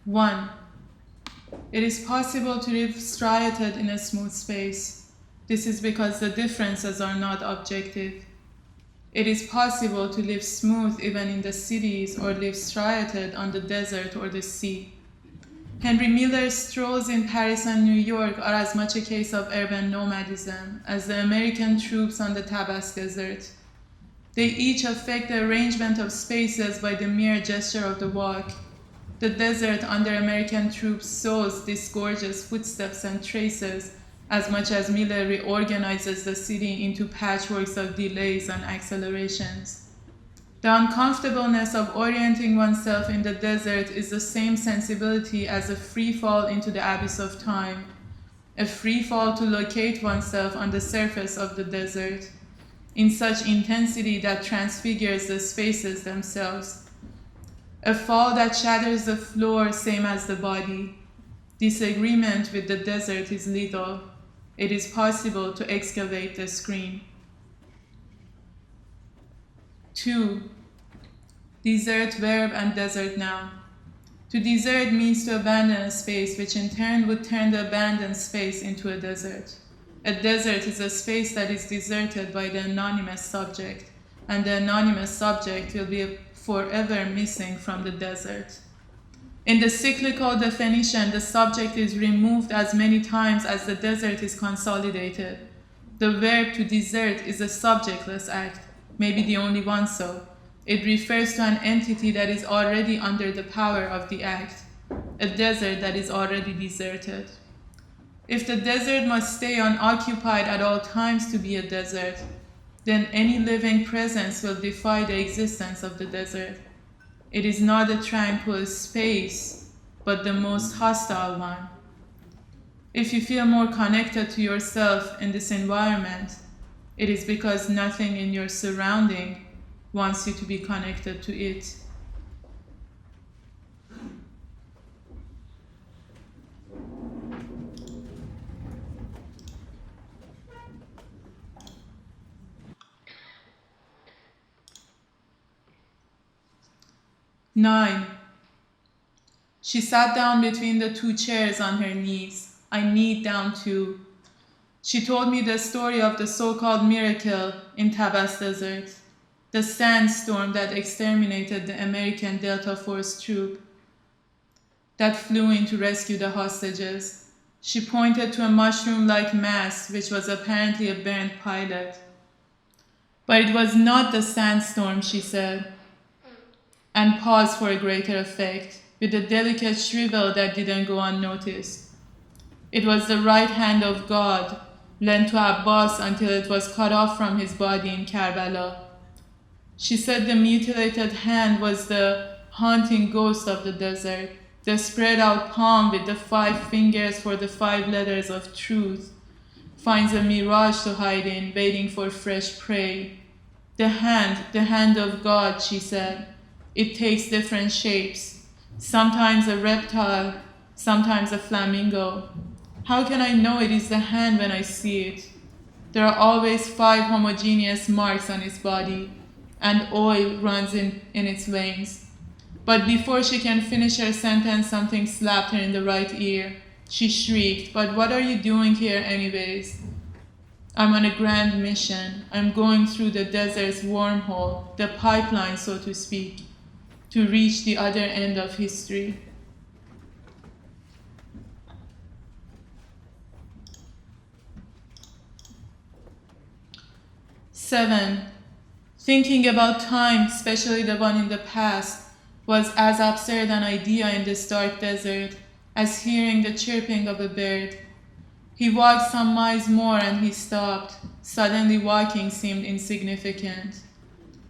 1. It is possible to live striated in a smooth space. This is because the differences are not objective. It is possible to live smooth even in the cities or live striated on the desert or the sea. Henry Miller's strolls in Paris and New York are as much a case of urban nomadism as the American troops on the Tabas desert. They each affect the arrangement of spaces by the mere gesture of the walk. The desert under American troops sows disgorges footsteps and traces as much as Miller reorganizes the city into patchworks of delays and accelerations. The uncomfortableness of orienting oneself in the desert is the same sensibility as a free fall into the abyss of time, a free fall to locate oneself on the surface of the desert, in such intensity that transfigures the spaces themselves. A fall that shatters the floor, same as the body. Disagreement with the desert is lethal. It is possible to excavate the screen. 2. Desert verb and desert noun. To desert means to abandon a space, which in turn would turn the abandoned space into a desert. A desert is a space that is deserted by the anonymous subject, and the anonymous subject will be forever missing from the desert. In the cyclical definition, the subject is removed as many times as the desert is consolidated. The verb to desert is a subjectless act, maybe the only one so. It refers to an entity that is already under the power of the act, a desert that is already deserted. If the desert must stay unoccupied at all times to be a desert, then any living presence will defy the existence of the desert. It is not a tranquil space, but the most hostile one. If you feel more connected to yourself in this environment, it is because nothing in your surrounding wants you to be connected to it. Nine. She sat down between the two chairs on her knees. I kneed down too. She told me the story of the so-called miracle in Tabas Desert, the sandstorm that exterminated the American Delta Force troop that flew in to rescue the hostages. She pointed to a mushroom-like mass, which was apparently a burnt pilot. But it was not the sandstorm, she said, and paused for a greater effect, with a delicate shrivel that didn't go unnoticed. It was the right hand of God, lent to Abbas until it was cut off from his body in Karbala. She said the mutilated hand was the haunting ghost of the desert, the spread out palm with the 5 fingers for the 5 letters of truth, finds a mirage to hide in, waiting for fresh prey. The hand of God, she said. It takes different shapes, sometimes a reptile, sometimes a flamingo. How can I know it is the hand when I see it? There are always 5 homogeneous marks on its body, and oil runs in its veins. But before she can finish her sentence, something slapped her in the right ear. She shrieked, "But what are you doing here anyways?" "I'm on a grand mission. I'm going through the desert's wormhole, the pipeline, so to speak, to reach the other end of history." Seven. Thinking about time, especially the one in the past, was as absurd an idea in this dark desert as hearing the chirping of a bird. He walked some miles more and he stopped. Suddenly walking seemed insignificant.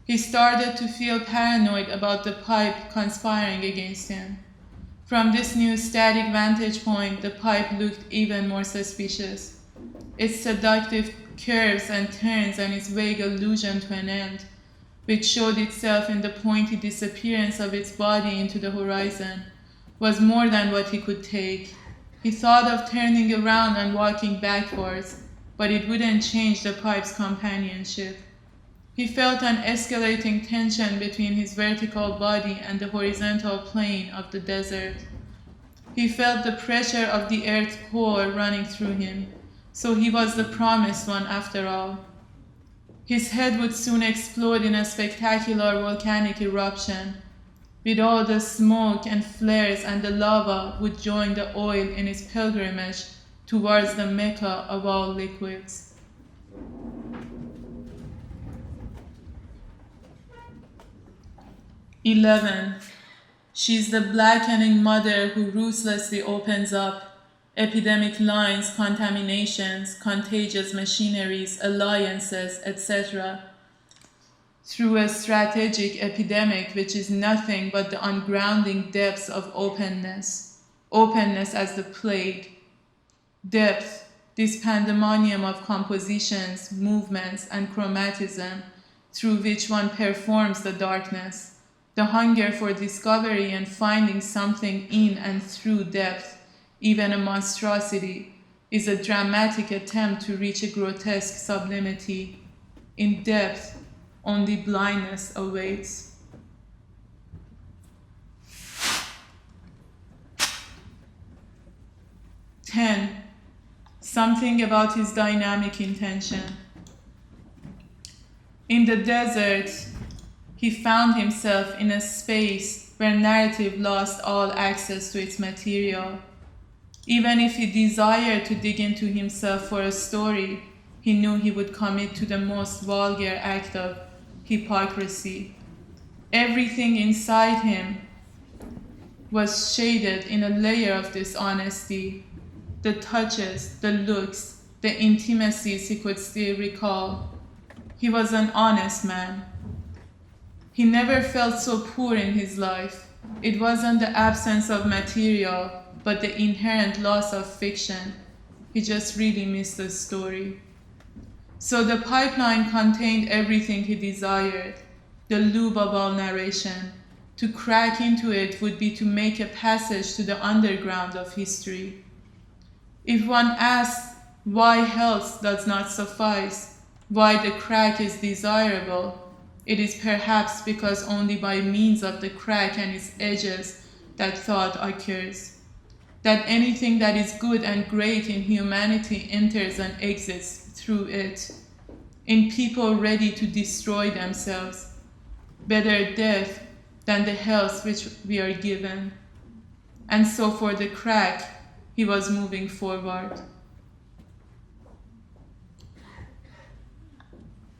He started to feel paranoid about the pipe conspiring against him. From this new static vantage point, the pipe looked even more suspicious. Its seductive curves and turns and its vague allusion to an end, which showed itself in the pointy disappearance of its body into the horizon, was more than what he could take. He thought of turning around and walking backwards, but it wouldn't change the pipe's companionship. He felt an escalating tension between his vertical body and the horizontal plane of the desert. He felt the pressure of the earth's core running through him, so he was the promised one after all. His head would soon explode in a spectacular volcanic eruption. With all the smoke and flares, and the lava would join the oil in its pilgrimage towards the Mecca of all liquids. "11. She's the blackening mother who ruthlessly opens up epidemic lines, contaminations, contagious machineries, alliances, etc., through a strategic epidemic which is nothing but the ungrounding depths of openness. Openness as the plague. Depth, this pandemonium of compositions, movements, and chromatism through which one performs the darkness. The hunger for discovery and finding something in and through depth, even a monstrosity, is a dramatic attempt to reach a grotesque sublimity. In depth, only blindness awaits." 10. Something about his dynamic intention. In the desert, he found himself in a space where narrative lost all access to its material. Even if he desired to dig into himself for a story, he knew he would commit to the most vulgar act of hypocrisy. Everything inside him was shaded in a layer of dishonesty. The touches, the looks, the intimacies he could still recall. He was an honest man. He never felt so poor in his life. It wasn't the absence of material, but the inherent loss of fiction. He just really missed the story. So the pipeline contained everything he desired, the lube of all narration. To crack into it would be to make a passage to the underground of history. If one asks why health does not suffice, why the crack is desirable, it is perhaps because only by means of the crack and its edges that thought occurs. That anything that is good and great in humanity enters and exits through it, in people ready to destroy themselves. Better death than the health which we are given. And so for the crack, he was moving forward.